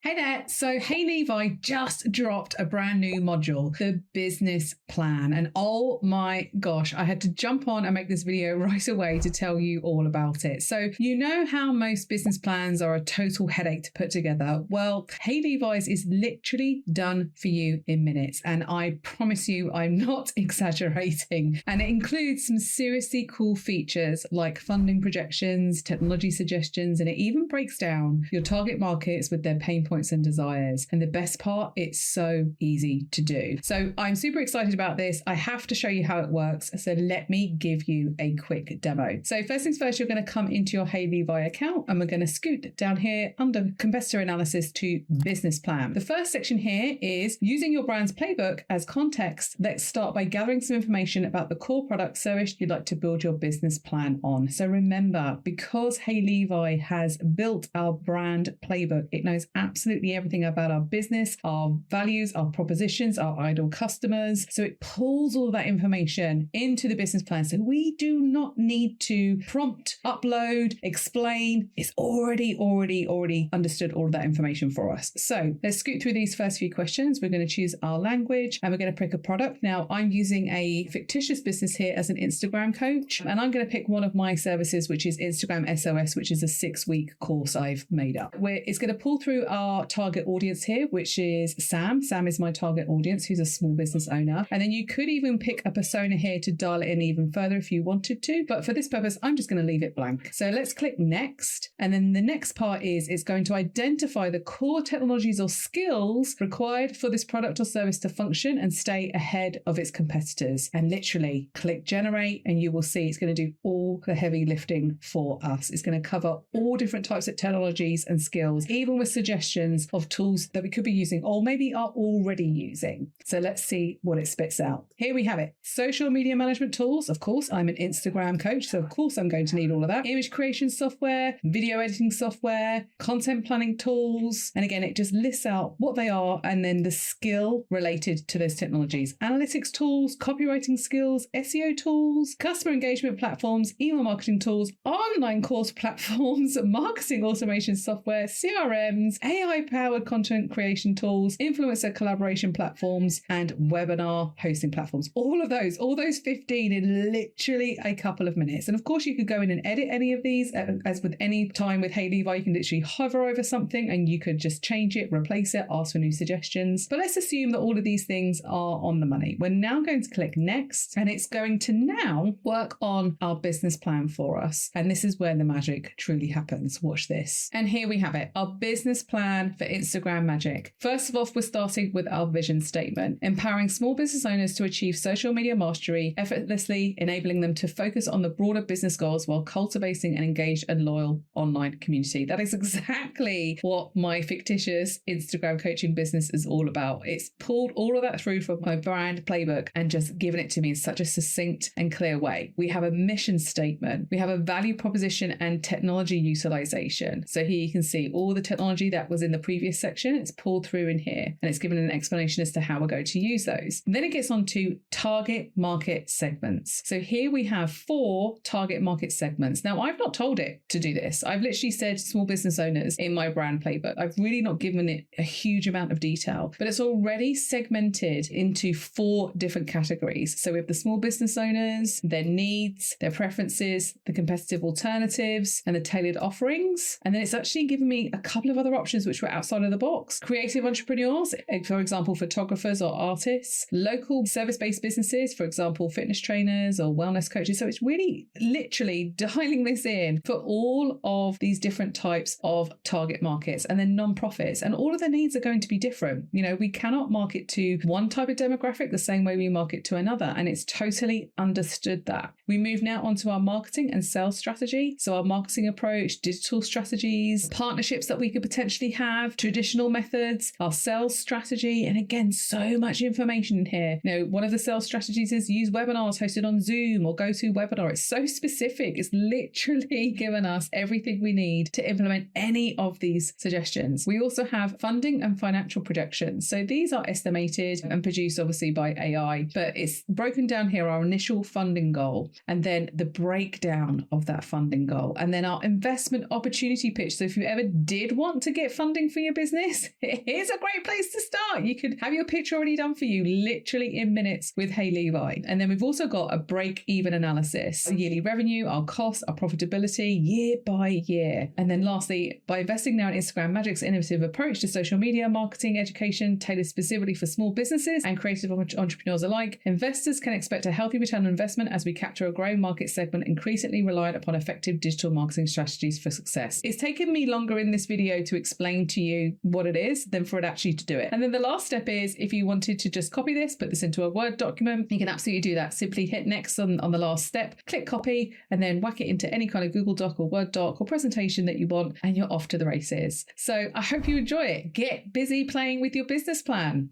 Hey there. So heyLevi just dropped a brand new module, the business plan. And oh my gosh, I had to jump on and make this video right away to tell you all about it. So you know how most business plans are a total headache to put together? Well, heyLevi's is literally done for you in minutes. And I promise you, I'm not exaggerating. And it includes some seriously cool features like funding projections, technology suggestions, and it even breaks down your target markets with their pain points and desires. And the best part, it's so easy to do. So I'm super excited about this. I have to show you how it works. So let me give you a quick demo. So first things first, you're going to come into your heyLevi account and we're going to scoot down here under competitor analysis to business plan. The first section here is using your brand's playbook as context. Let's start by gathering some information about the core product service you'd like to build your business plan on. So remember, because heyLevi has built our brand playbook, it knows absolutely everything about our business, our values, our propositions, our ideal customers. So it pulls all of that information into the business plan. So we do not need to prompt, upload, explain. It's already understood all of that information for us. So let's scoot through these first few questions. We're going to choose our language and we're going to pick a product. Now I'm using a fictitious business here as an Instagram coach, and I'm going to pick one of my services, which is Instagram SOS, which is a 6-week course I've made up. It's going to pull through our target audience here, which is Sam. Sam is my target audience, who's a small business owner. And then you could even pick a persona here to dial it in even further if you wanted to. But for this purpose, I'm just going to leave it blank. So let's click next. And then the next part is it's going to identify the core technologies or skills required for this product or service to function and stay ahead of its competitors. And literally click generate and you will see it's going to do all the heavy lifting for us. It's going to cover all different types of technologies and skills, even with suggestions of tools that we could be using or maybe are already using. So let's see what it spits out. Here we have it. Social media management tools. Of course, I'm an Instagram coach, so of course I'm going to need all of that. Image creation software, video editing software, content planning tools. And again, it just lists out what they are and then the skill related to those technologies. Analytics tools, copywriting skills, SEO tools, customer engagement platforms, email marketing tools, online course platforms, marketing automation software, CRMs, AI-powered content creation tools, influencer collaboration platforms, and webinar hosting platforms. All those 15 in literally a couple of minutes. And of course, you could go in and edit any of these. As with any time with heyLevi, you can literally hover over something and you could just change it, replace it, ask for new suggestions. But let's assume that all of these things are on the money. We're now going to click next, and it's going to now work on our business plan for us. And this is where the magic truly happens. Watch this. And here we have it, our business plan for Instagram magic. First of all, we're starting with our vision statement, empowering small business owners to achieve social media mastery, effortlessly enabling them to focus on the broader business goals while cultivating an engaged and loyal online community. That is exactly what my fictitious Instagram coaching business is all about. It's pulled all of that through from my brand playbook and just given it to me in such a succinct and clear way. We have a mission statement, we have a value proposition and technology utilization. So here you can see all the technology that was in the previous section. It's pulled through in here and it's given an explanation as to how we're going to use those. And then it gets on to target market segments. So here we have 4 target market segments. Now, I've not told it to do this. I've literally said small business owners in my brand playbook. I've really not given it a huge amount of detail, but it's already segmented into 4 different categories. So we have the small business owners, their needs, their preferences, the competitive alternatives, and the tailored offerings. And then it's actually given me a couple of other options which were outside of the box. Creative entrepreneurs, for example, photographers or artists, local service-based businesses, for example, fitness trainers or wellness coaches. So it's really literally dialing this in for all of these different types of target markets, and then non-profits. And all of their needs are going to be different. You know, we cannot market to one type of demographic the same way we market to another. And it's totally understood that. We move now onto our marketing and sales strategy. So our marketing approach, digital strategies, partnerships that we could potentially have, traditional methods, our sales strategy. And again, so much information in here. You know, one of the sales strategies is use webinars hosted on Zoom or GoToWebinar. It's so specific. It's literally given us everything we need to implement any of these suggestions. We also have funding and financial projections. So these are estimated and produced obviously by AI, but it's broken down here, our initial funding goal, and then the breakdown of that funding goal, and then our investment opportunity pitch. So if you ever did want to get funding branding for your business, here's a great place to start. You could have your pitch already done for you literally in minutes with heyLevi. And then we've also got a break-even analysis, our yearly revenue, our costs, our profitability year by year. And then lastly, by investing now in Instagram Magic's innovative approach to social media marketing education tailored specifically for small businesses and creative entrepreneurs alike, investors can expect a healthy return on investment as we capture a growing market segment increasingly reliant upon effective digital marketing strategies for success. It's taken me longer in this video to explain to you what it is than for it actually to do it. And then the last step is, if you wanted to just copy this, put this into a Word document, you can absolutely do that. Simply hit next on the last step, click copy, and then whack it into any kind of Google Doc or Word doc or presentation that you want, and you're off to the races. So I hope you enjoy it. Get busy playing with your business plan.